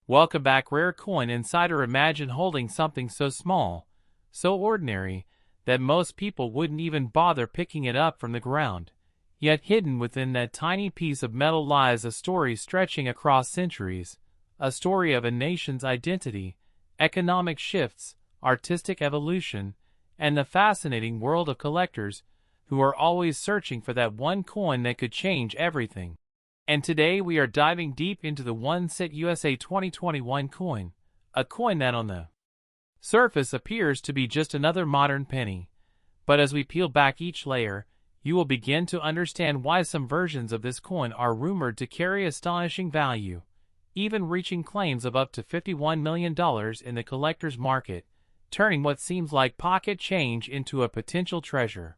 Welcome back, Rare Coin Insider. Imagine holding something so small, so ordinary, that most people wouldn't even bother picking it up from the ground. Yet hidden within that tiny piece of metal lies a story stretching across centuries, a story of a nation's identity, economic shifts, artistic evolution, and the fascinating world of collectors who are always searching for that one coin that could change everything. And today we are diving deep into the 1 cent USA 2021 coin, a coin that on the surface appears to be just another modern penny. But as we peel back each layer, you will begin to understand why some versions of this coin are rumored to carry astonishing value, even reaching claims of up to $51 million in the collector's market, turning what seems like pocket change into a potential treasure.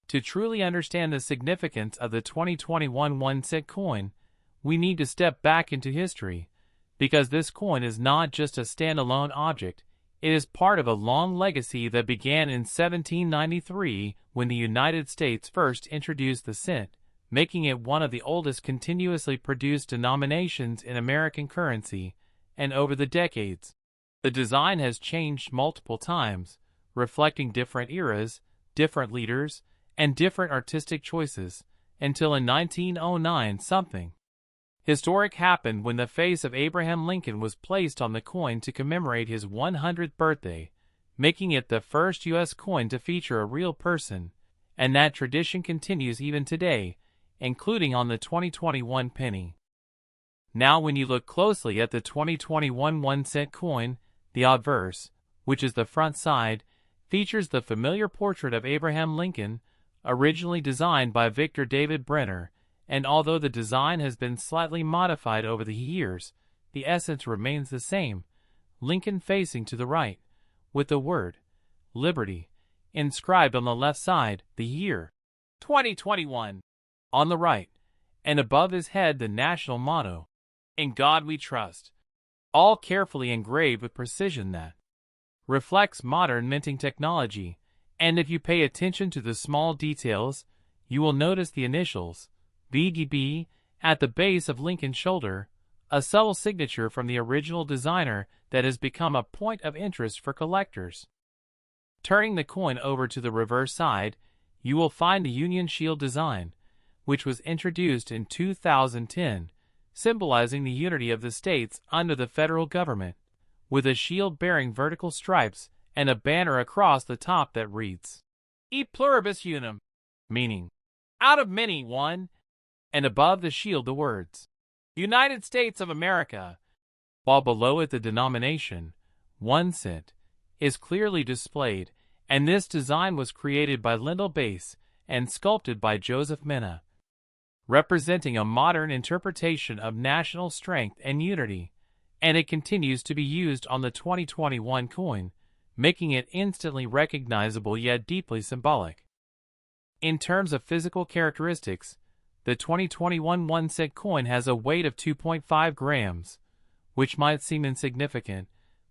To truly understand the significance of the 2021 1 cent coin, we need to step back into history, because this coin is not just a standalone object. It is part of a long legacy that began in 1793 when the United States first introduced the cent, making it one of the oldest continuously produced denominations in American currency. And over the decades, the design has changed multiple times, reflecting different eras, different leaders, and different artistic choices, until in 1909 something historic happened when the face of Abraham Lincoln was placed on the coin to commemorate his 100th birthday, making it the first U.S. coin to feature a real person, and that tradition continues even today, including on the 2021 penny. Now when you look closely at the 2021 1 cent coin, the obverse, which is the front side, features the familiar portrait of Abraham Lincoln, originally designed by Victor David Brenner, and although the design has been slightly modified over the years, the essence remains the same, Lincoln facing to the right, with the word Liberty inscribed on the left side, the year 2021 on the right, and above his head the national motto, "In God We Trust," all carefully engraved with precision that reflects modern minting technology. And if you pay attention to the small details, you will notice the initials, VDB, at the base of Lincoln's shoulder, a subtle signature from the original designer that has become a point of interest for collectors. Turning the coin over to the reverse side, you will find the Union Shield design, which was introduced in 2010, symbolizing the unity of the states under the federal government, with a shield bearing vertical stripes and a banner across the top that reads, E pluribus unum, meaning, out of many one, and above the shield the words, United States of America, while below it the denomination, 1 cent, is clearly displayed, and this design was created by Lindell Bass and sculpted by Joseph Mena, representing a modern interpretation of national strength and unity, and it continues to be used on the 2021 coin, making it instantly recognizable yet deeply symbolic. In terms of physical characteristics, the 2021 1 cent coin has a weight of 2.5 grams, which might seem insignificant,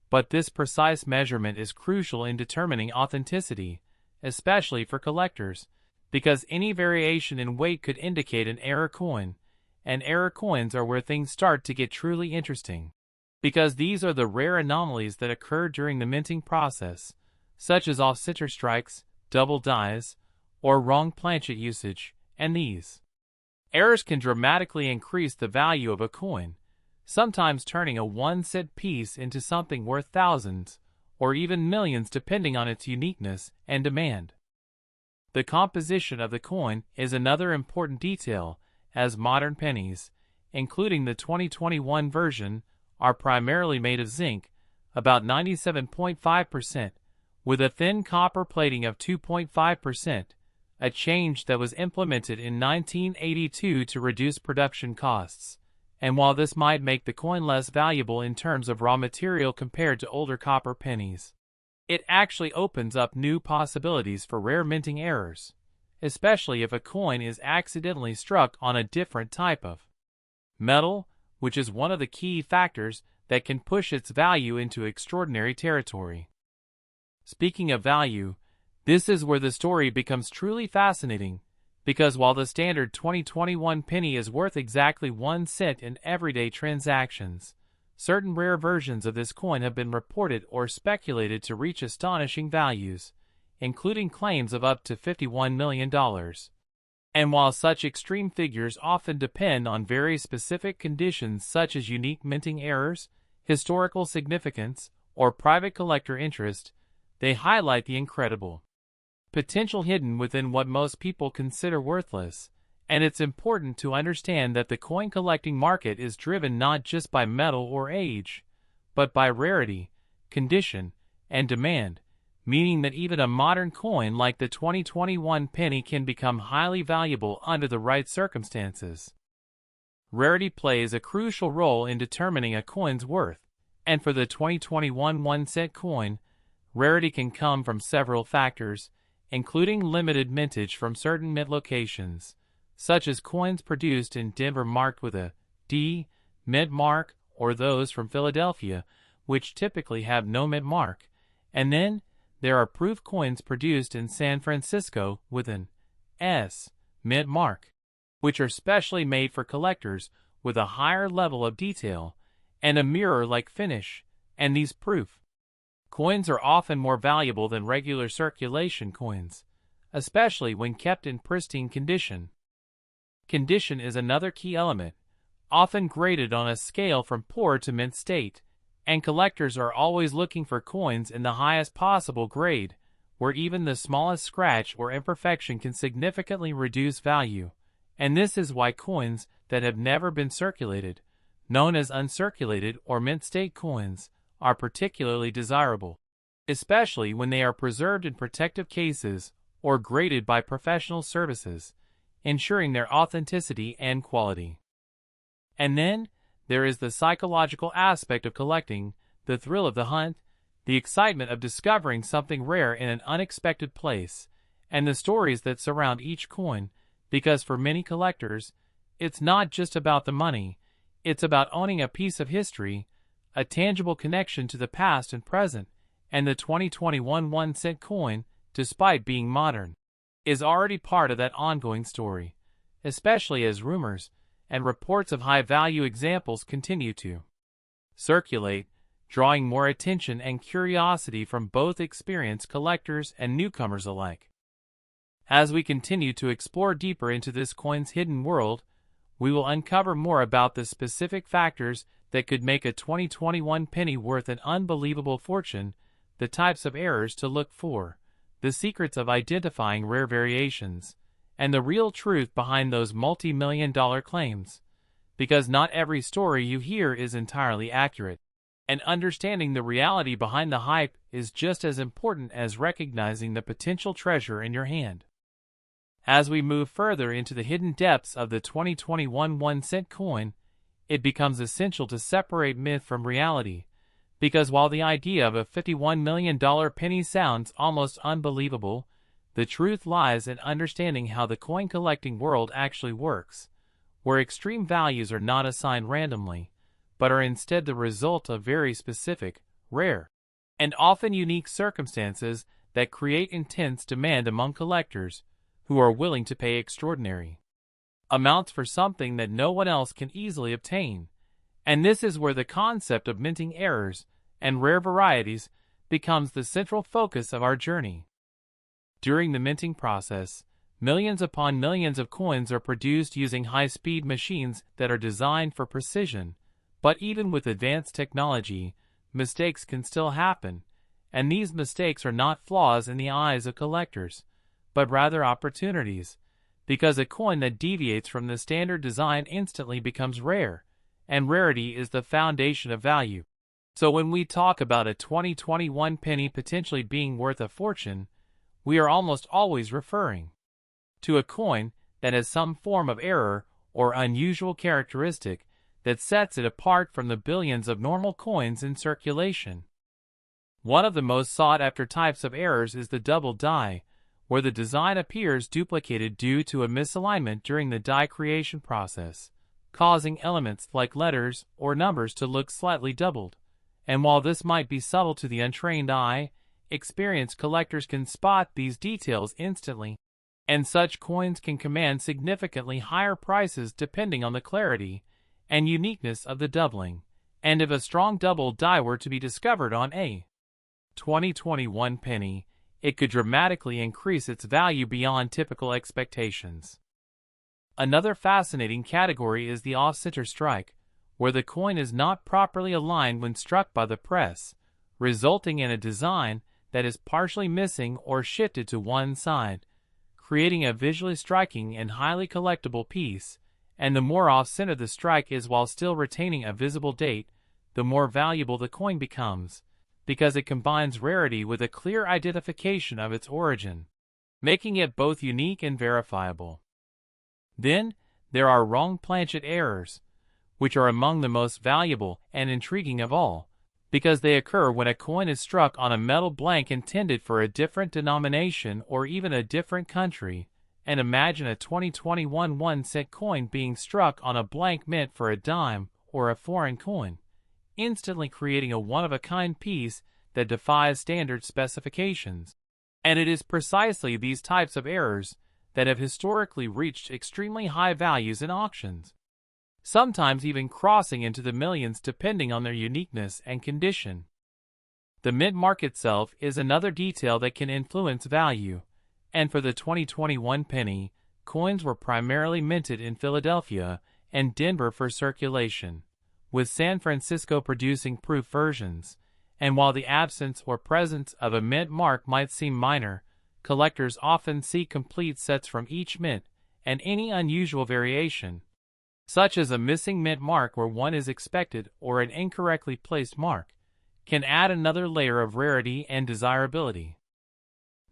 but this precise measurement is crucial in determining authenticity, especially for collectors, because any variation in weight could indicate an error coin, and error coins are where things start to get truly interesting, because these are the rare anomalies that occur during the minting process, such as off-center strikes, double dies, or wrong planchet usage, and these errors can dramatically increase the value of a coin, sometimes turning a 1 cent piece into something worth thousands, or even millions depending on its uniqueness and demand. The composition of the coin is another important detail, as modern pennies, including the 2021 version, are primarily made of zinc, about 97.5%, with a thin copper plating of 2.5%, a change that was implemented in 1982 to reduce production costs. And while this might make the coin less valuable in terms of raw material compared to older copper pennies, it actually opens up new possibilities for rare minting errors, especially if a coin is accidentally struck on a different type of metal, which is one of the key factors that can push its value into extraordinary territory. Speaking of value, this is where the story becomes truly fascinating, because while the standard 2021 penny is worth exactly 1 cent in everyday transactions, certain rare versions of this coin have been reported or speculated to reach astonishing values, including claims of up to $51 million. And while such extreme figures often depend on very specific conditions such as unique minting errors, historical significance, or private collector interest, they highlight the incredible potential hidden within what most people consider worthless. And it's important to understand that the coin collecting market is driven not just by metal or age, but by rarity, condition, and demand, meaning that even a modern coin like the 2021 penny can become highly valuable under the right circumstances. Rarity plays a crucial role in determining a coin's worth, and for the 2021 1-cent coin, rarity can come from several factors, including limited mintage from certain mint locations, such as coins produced in Denver marked with a D mint mark, or those from Philadelphia, which typically have no mint mark. And then there are proof coins produced in San Francisco with an S mint mark, which are specially made for collectors with a higher level of detail and a mirror-like finish. And these proof coins are often more valuable than regular circulation coins, especially when kept in pristine condition. Condition is another key element, often graded on a scale from poor to mint state, and collectors are always looking for coins in the highest possible grade, where even the smallest scratch or imperfection can significantly reduce value. And this is why coins that have never been circulated, known as uncirculated or mint state coins, are particularly desirable, especially when they are preserved in protective cases or graded by professional services, ensuring their authenticity and quality. And then there is the psychological aspect of collecting, the thrill of the hunt, the excitement of discovering something rare in an unexpected place, and the stories that surround each coin, because for many collectors, it's not just about the money, it's about owning a piece of history, a tangible connection to the past and present. And the 2021 1-cent coin, despite being modern, is already part of that ongoing story, especially as rumors and reports of high-value examples continue to circulate, drawing more attention and curiosity from both experienced collectors and newcomers alike. As we continue to explore deeper into this coin's hidden world, we will uncover more about the specific factors that could make a 2021 penny worth an unbelievable fortune, the types of errors to look for, the secrets of identifying rare variations, and the real truth behind those multi-million-dollar claims. Because not every story you hear is entirely accurate, and understanding the reality behind the hype is just as important as recognizing the potential treasure in your hand. As we move further into the hidden depths of the 2021 1-cent coin, it becomes essential to separate myth from reality, because while the idea of a $51 million penny sounds almost unbelievable, the truth lies in understanding how the coin collecting world actually works, where extreme values are not assigned randomly, but are instead the result of very specific, rare, and often unique circumstances that create intense demand among collectors who are willing to pay extraordinary amounts for something that no one else can easily obtain. And this is where the concept of minting errors and rare varieties becomes the central focus of our journey. During the minting process, millions upon millions of coins are produced using high-speed machines that are designed for precision, but even with advanced technology, mistakes can still happen, and these mistakes are not flaws in the eyes of collectors, but rather opportunities, because a coin that deviates from the standard design instantly becomes rare, and rarity is the foundation of value. So when we talk about a 2021 penny potentially being worth a fortune, we are almost always referring to a coin that has some form of error or unusual characteristic that sets it apart from the billions of normal coins in circulation. One of the most sought-after types of errors is the double die, where the design appears duplicated due to a misalignment during the die creation process, causing elements like letters or numbers to look slightly doubled. And while this might be subtle to the untrained eye, experienced collectors can spot these details instantly, and such coins can command significantly higher prices depending on the clarity and uniqueness of the doubling, And if a strong double die were to be discovered on a 2021 penny, it could dramatically increase its value beyond typical expectations. Another fascinating category is the off-center strike, where the coin is not properly aligned when struck by the press, resulting in a design that is partially missing or shifted to one side, creating a visually striking and highly collectible piece. And the more off-center the strike is while still retaining a visible date, the more valuable the coin becomes, because it combines rarity with a clear identification of its origin, making it both unique and verifiable. Then, there are wrong planchet errors, which are among the most valuable and intriguing of all, because they occur when a coin is struck on a metal blank intended for a different denomination or even a different country. And imagine a 2021 1-cent coin being struck on a blank meant for a dime or a foreign coin, instantly creating a one-of-a-kind piece that defies standard specifications. And it is precisely these types of errors that have historically reached extremely high values in auctions, sometimes even crossing into the millions depending on their uniqueness and condition. The mint mark itself is another detail that can influence value, and for the 2021 penny, coins were primarily minted in Philadelphia and Denver for circulation, with San Francisco producing proof versions. And while the absence or presence of a mint mark might seem minor, collectors often seek complete sets from each mint, and any unusual variation, such as a missing mint mark where one is expected or an incorrectly placed mark, can add another layer of rarity and desirability.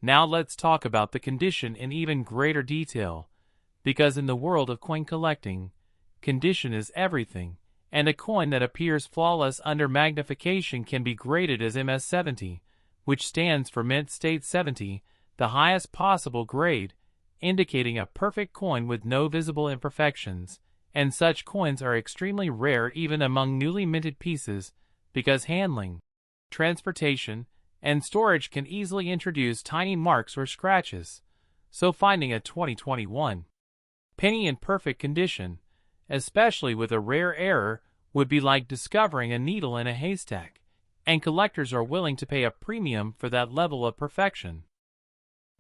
Now let's talk about the condition in even greater detail, because in the world of coin collecting, condition is everything, and a coin that appears flawless under magnification can be graded as MS70, which stands for Mint State 70, the highest possible grade, indicating a perfect coin with no visible imperfections, and such coins are extremely rare even among newly minted pieces, because handling, transportation, and storage can easily introduce tiny marks or scratches. So finding a 2021 penny in perfect condition, especially with a rare error, would be like discovering a needle in a haystack, and collectors are willing to pay a premium for that level of perfection.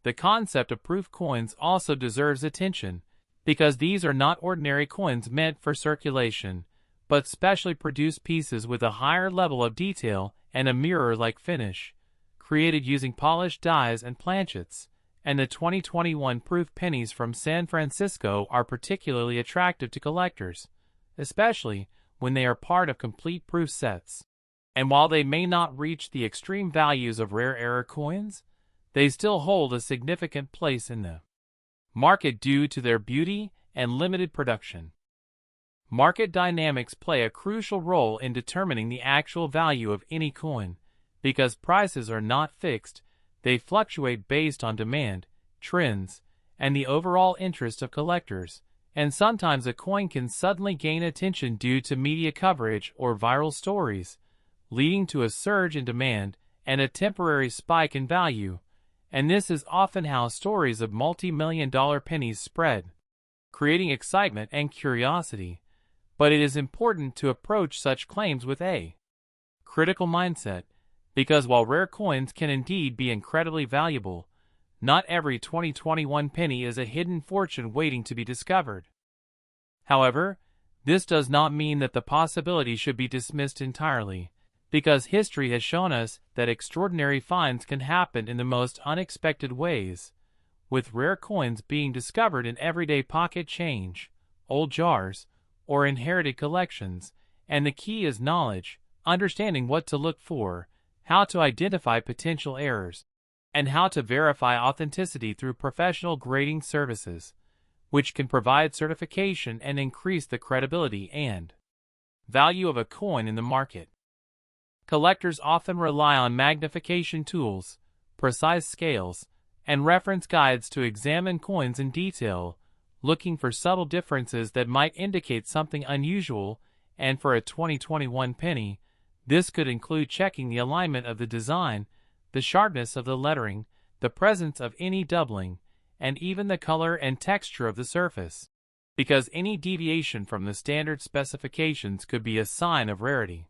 The concept of proof coins also deserves attention, because these are not ordinary coins meant for circulation, but specially produced pieces with a higher level of detail and a mirror-like finish, created using polished dies and planchets. And the 2021 proof pennies from San Francisco are particularly attractive to collectors, especially when they are part of complete proof sets. And while they may not reach the extreme values of rare error coins, they still hold a significant place in the market due to their beauty and limited production. Market dynamics play a crucial role in determining the actual value of any coin, because prices are not fixed. They fluctuate based on demand, trends, and the overall interest of collectors, and sometimes a coin can suddenly gain attention due to media coverage or viral stories, leading to a surge in demand and a temporary spike in value. And this is often how stories of multi-million-dollar pennies spread, creating excitement and curiosity. But it is important to approach such claims with a critical mindset, because while rare coins can indeed be incredibly valuable, not every 2021 penny is a hidden fortune waiting to be discovered. However, this does not mean that the possibility should be dismissed entirely, because history has shown us that extraordinary finds can happen in the most unexpected ways, with rare coins being discovered in everyday pocket change, old jars, or inherited collections. And the key is knowledge, understanding what to look for, how to identify potential errors, and how to verify authenticity through professional grading services, which can provide certification and increase the credibility and value of a coin in the market. Collectors often rely on magnification tools, precise scales, and reference guides to examine coins in detail, looking for subtle differences that might indicate something unusual. And for a 2021 penny, this could include checking the alignment of the design, the sharpness of the lettering, the presence of any doubling, and even the color and texture of the surface, because any deviation from the standard specifications could be a sign of rarity.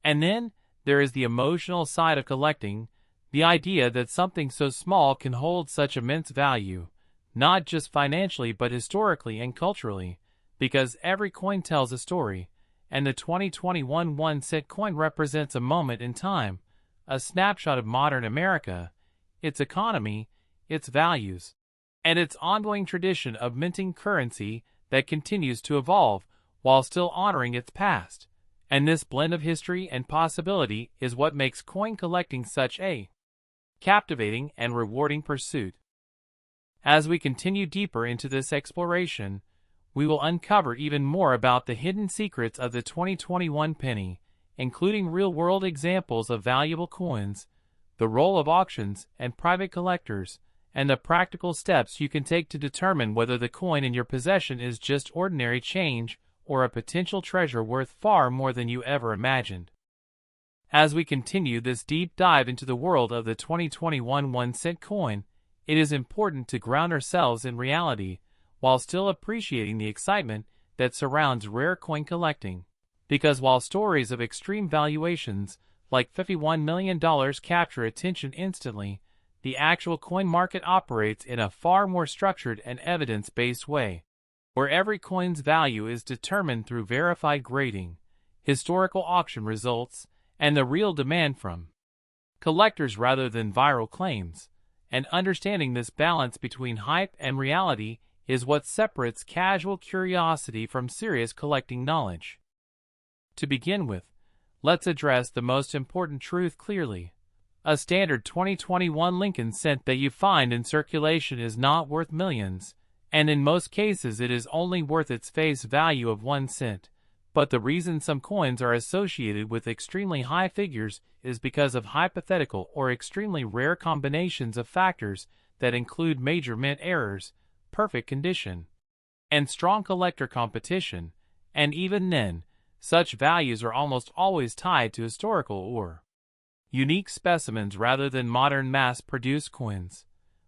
And then, there is the emotional side of collecting, the idea that something so small can hold such immense value, not just financially but historically and culturally, because every coin tells a story, and the 2021 1-cent coin represents a moment in time, a snapshot of modern America, its economy, its values, and its ongoing tradition of minting currency that continues to evolve while still honoring its past. And this blend of history and possibility is what makes coin collecting such a captivating and rewarding pursuit. As we continue deeper into this exploration, we will uncover even more about the hidden secrets of the 2021 penny, including real-world examples of valuable coins, the role of auctions and private collectors, and the practical steps you can take to determine whether the coin in your possession is just ordinary change or a potential treasure worth far more than you ever imagined. As we continue this deep dive into the world of the 2021 1-cent coin, it is important to ground ourselves in reality while still appreciating the excitement that surrounds rare coin collecting. Because while stories of extreme valuations like $51 million capture attention instantly, the actual coin market operates in a far more structured and evidence-based way, where every coin's value is determined through verified grading, historical auction results, and the real demand from collectors rather than viral claims. And understanding this balance between hype and reality is what separates casual curiosity from serious collecting knowledge. To begin with, let's address the most important truth clearly. A standard 2021 Lincoln cent that you find in circulation is not worth millions, and in most cases it is only worth its face value of 1 cent. But the reason some coins are associated with extremely high figures is because of hypothetical or extremely rare combinations of factors that include major mint errors, perfect condition, and strong collector competition, and even then, such values are almost always tied to historical or unique specimens rather than modern mass-produced coins,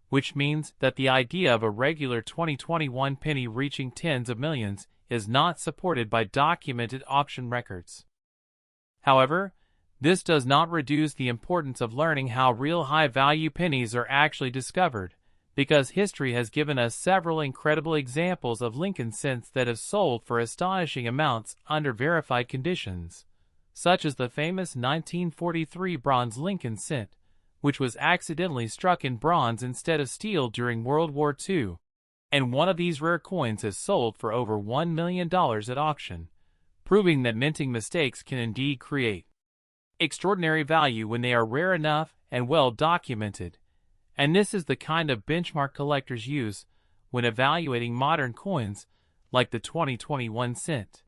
which means that the idea of a regular 2021 penny reaching tens of millions is not supported by documented auction records. However, this does not reduce the importance of learning how real high-value pennies are actually discovered, because history has given us several incredible examples of Lincoln cents that have sold for astonishing amounts under verified conditions, such as the famous 1943 bronze Lincoln cent, which was accidentally struck in bronze instead of steel during World War II. And one of these rare coins has sold for over $1 million at auction, proving that minting mistakes can indeed create extraordinary value when they are rare enough and well documented. And this is the kind of benchmark collectors use when evaluating modern coins like the 2021 cent.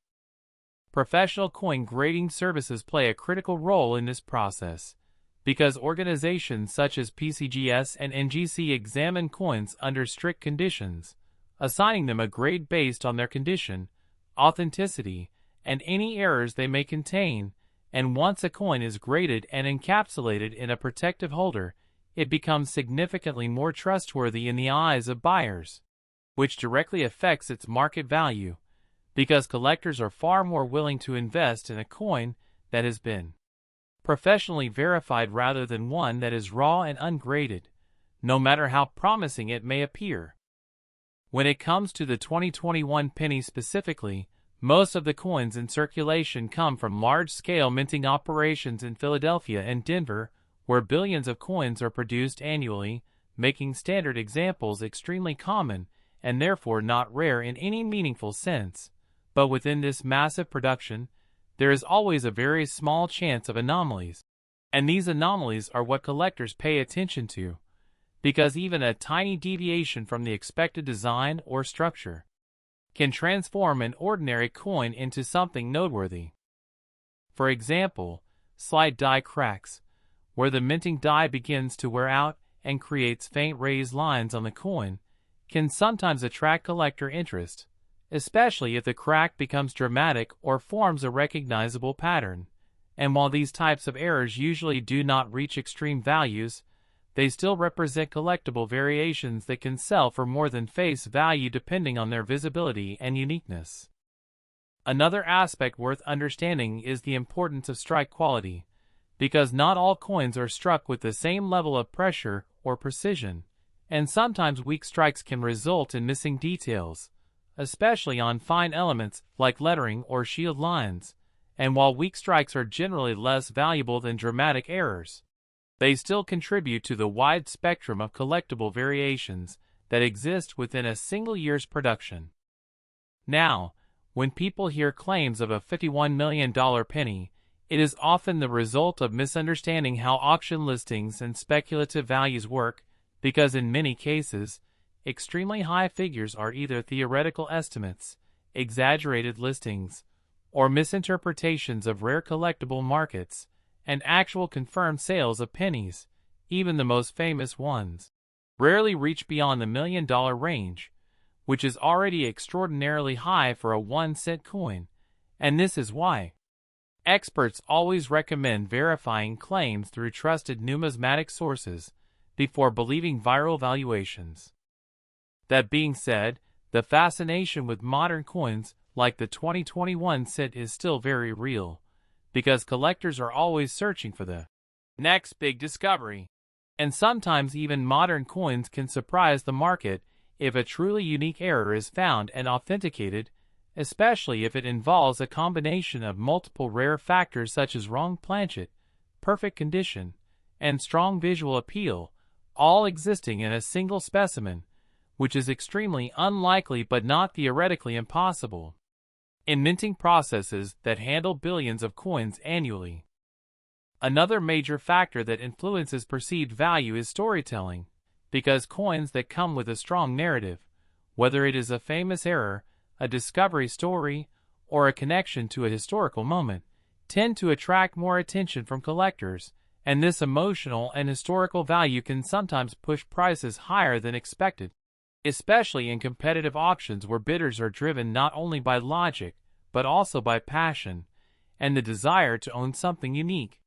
Professional coin grading services play a critical role in this process, because organizations such as PCGS and NGC examine coins under strict conditions, assigning them a grade based on their condition, authenticity, and any errors they may contain. And once a coin is graded and encapsulated in a protective holder, it becomes significantly more trustworthy in the eyes of buyers, which directly affects its market value, because collectors are far more willing to invest in a coin that has been professionally verified rather than one that is raw and ungraded, no matter how promising it may appear. When it comes to the 2021 penny specifically, most of the coins in circulation come from large-scale minting operations in Philadelphia and Denver, where billions of coins are produced annually, making standard examples extremely common and therefore not rare in any meaningful sense. But within this massive production, there is always a very small chance of anomalies, and these anomalies are what collectors pay attention to, because even a tiny deviation from the expected design or structure can transform an ordinary coin into something noteworthy. For example, slight die cracks, where the minting die begins to wear out and creates faint raised lines on the coin, can sometimes attract collector interest, especially if the crack becomes dramatic or forms a recognizable pattern. And while these types of errors usually do not reach extreme values, they still represent collectible variations that can sell for more than face value depending on their visibility and uniqueness. Another aspect worth understanding is the importance of strike quality, because not all coins are struck with the same level of pressure or precision, and sometimes weak strikes can result in missing details, especially on fine elements like lettering or shield lines. And while weak strikes are generally less valuable than dramatic errors, they still contribute to the wide spectrum of collectible variations that exist within a single year's production. Now, when people hear claims of a $51 million penny, it is often the result of misunderstanding how auction listings and speculative values work, because in many cases, extremely high figures are either theoretical estimates, exaggerated listings, or misinterpretations of rare collectible markets, and actual confirmed sales of pennies, even the most famous ones, rarely reach beyond the $1 million range, which is already extraordinarily high for a 1-cent coin, and this is why experts always recommend verifying claims through trusted numismatic sources before believing viral valuations. That being said, the fascination with modern coins like the 2021 cent is still very real, because collectors are always searching for the next big discovery. And sometimes even modern coins can surprise the market if a truly unique error is found and authenticated, especially if it involves a combination of multiple rare factors such as wrong planchet, perfect condition, and strong visual appeal, all existing in a single specimen, which is extremely unlikely but not theoretically impossible in minting processes that handle billions of coins annually. Another major factor that influences perceived value is storytelling, because coins that come with a strong narrative, whether it is a famous error, a discovery story, or a connection to a historical moment, tend to attract more attention from collectors, and this emotional and historical value can sometimes push prices higher than expected, especially in competitive auctions where bidders are driven not only by logic, but also by passion, and the desire to own something unique.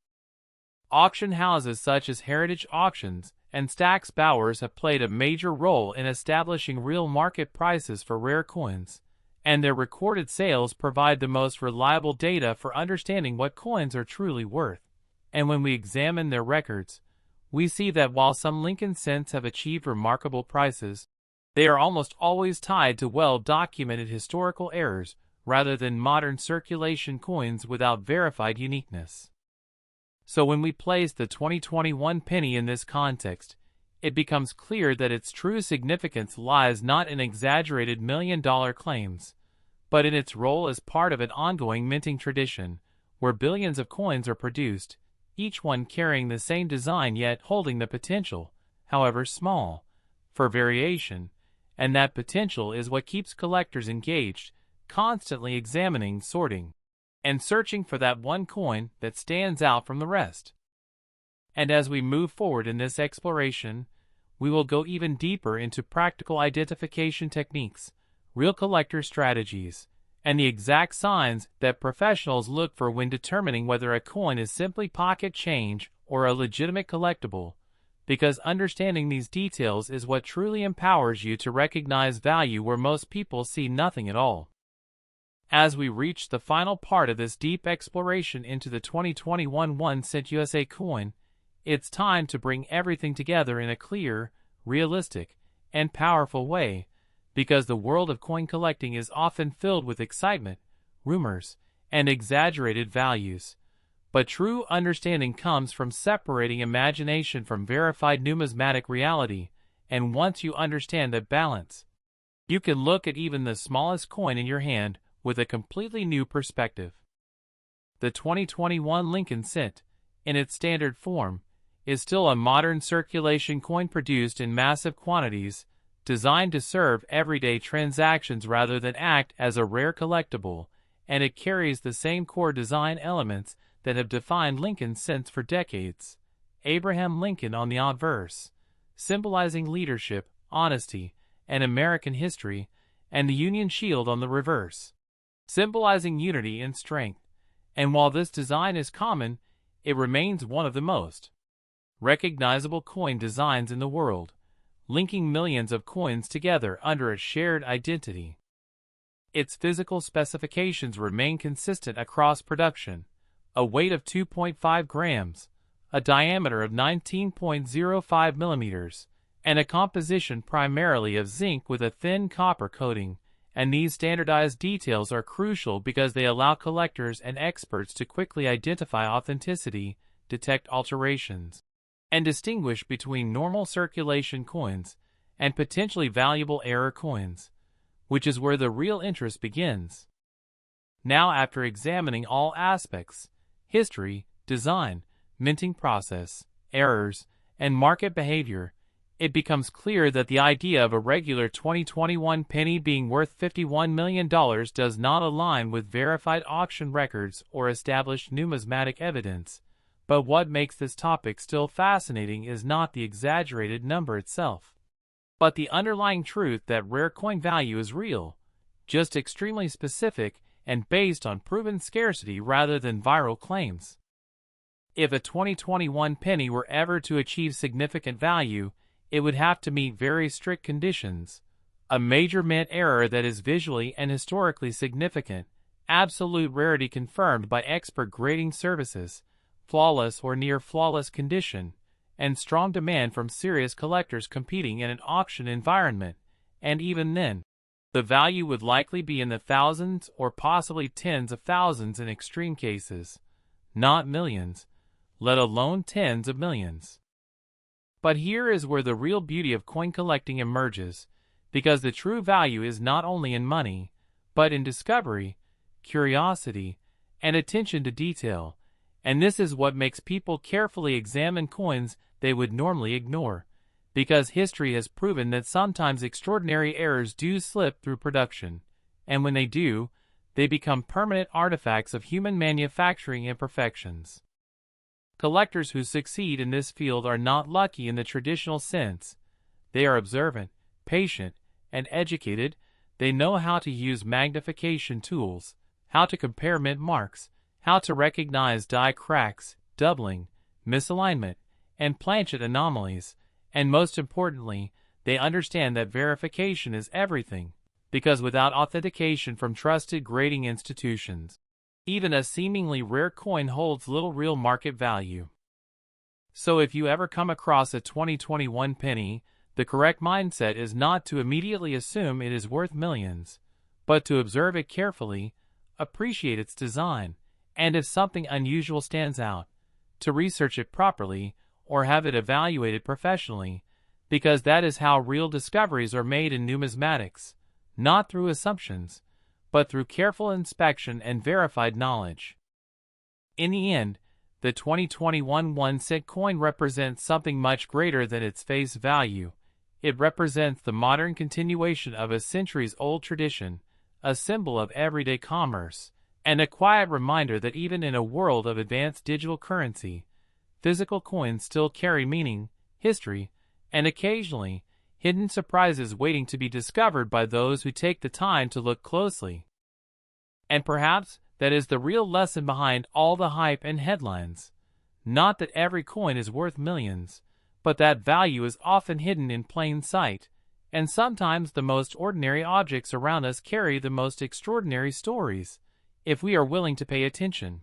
Auction houses such as Heritage Auctions and Stack's Bowers have played a major role in establishing real market prices for rare coins, and their recorded sales provide the most reliable data for understanding what coins are truly worth. And when we examine their records, we see that while some Lincoln cents have achieved remarkable prices, they are almost always tied to well-documented historical errors rather than modern circulation coins without verified uniqueness. So when we place the 2021 penny in this context, it becomes clear that its true significance lies not in exaggerated million-dollar claims, but in its role as part of an ongoing minting tradition, where billions of coins are produced, each one carrying the same design yet holding the potential, however small, for variation, and that potential is what keeps collectors engaged, constantly examining, sorting, and searching for that one coin that stands out from the rest. And as we move forward in this exploration, we will go even deeper into practical identification techniques, real collector strategies, and the exact signs that professionals look for when determining whether a coin is simply pocket change or a legitimate collectible, because understanding these details is what truly empowers you to recognize value where most people see nothing at all. As we reach the final part of this deep exploration into the 2021 1-cent USA coin, it's time to bring everything together in a clear, realistic, and powerful way, because the world of coin collecting is often filled with excitement, rumors, and exaggerated values. But true understanding comes from separating imagination from verified numismatic reality, and once you understand that balance, you can look at even the smallest coin in your hand with a completely new perspective. The 2021 Lincoln cent, in its standard form, is still a modern circulation coin produced in massive quantities, designed to serve everyday transactions rather than act as a rare collectible, and it carries the same core design elements that have defined Lincoln cents for decades. Abraham Lincoln on the obverse, symbolizing leadership, honesty, and American history, and the Union Shield on the reverse, symbolizing unity and strength. And while this design is common, it remains one of the most recognizable coin designs in the world, linking millions of coins together under a shared identity. Its physical specifications remain consistent across production: a weight of 2.5 grams, a diameter of 19.05 millimeters, and a composition primarily of zinc with a thin copper coating. And these standardized details are crucial because they allow collectors and experts to quickly identify authenticity, detect alterations, and distinguish between normal circulation coins and potentially valuable error coins, which is where the real interest begins. Now, after examining all aspects, history, design, minting process, errors, and market behavior, it becomes clear that the idea of a regular 2021 penny being worth $51 million does not align with verified auction records or established numismatic evidence. But what makes this topic still fascinating is not the exaggerated number itself, but the underlying truth that rare coin value is real, just extremely specific and based on proven scarcity rather than viral claims. If a 2021 penny were ever to achieve significant value, it would have to meet very strict conditions: a major mint error that is visually and historically significant, absolute rarity confirmed by expert grading services, flawless or near flawless condition, and strong demand from serious collectors competing in an auction environment. And even then, the value would likely be in the thousands or possibly tens of thousands in extreme cases, not millions, let alone tens of millions. But here is where the real beauty of coin collecting emerges, because the true value is not only in money, but in discovery, curiosity, and attention to detail. And this is what makes people carefully examine coins they would normally ignore, because history has proven that sometimes extraordinary errors do slip through production, and when they do, they become permanent artifacts of human manufacturing imperfections. Collectors who succeed in this field are not lucky in the traditional sense. They are observant, patient, and educated. They know how to use magnification tools, how to compare mint marks, how to recognize die cracks, doubling, misalignment, and planchet anomalies, and most importantly, they understand that verification is everything, because without authentication from trusted grading institutions, even a seemingly rare coin holds little real market value. So if you ever come across a 2021 penny, the correct mindset is not to immediately assume it is worth millions, but to observe it carefully, appreciate its design, and if something unusual stands out, to research it properly or have it evaluated professionally, because that is how real discoveries are made in numismatics, not through assumptions, but through careful inspection and verified knowledge. In the end, the 2021 1-cent coin represents something much greater than its face value. It represents the modern continuation of a centuries-old tradition, a symbol of everyday commerce, and a quiet reminder that even in a world of advanced digital currency, physical coins still carry meaning, history, and occasionally, hidden surprises waiting to be discovered by those who take the time to look closely. And perhaps that is the real lesson behind all the hype and headlines. Not that every coin is worth millions, but that value is often hidden in plain sight, and sometimes the most ordinary objects around us carry the most extraordinary stories, if we are willing to pay attention.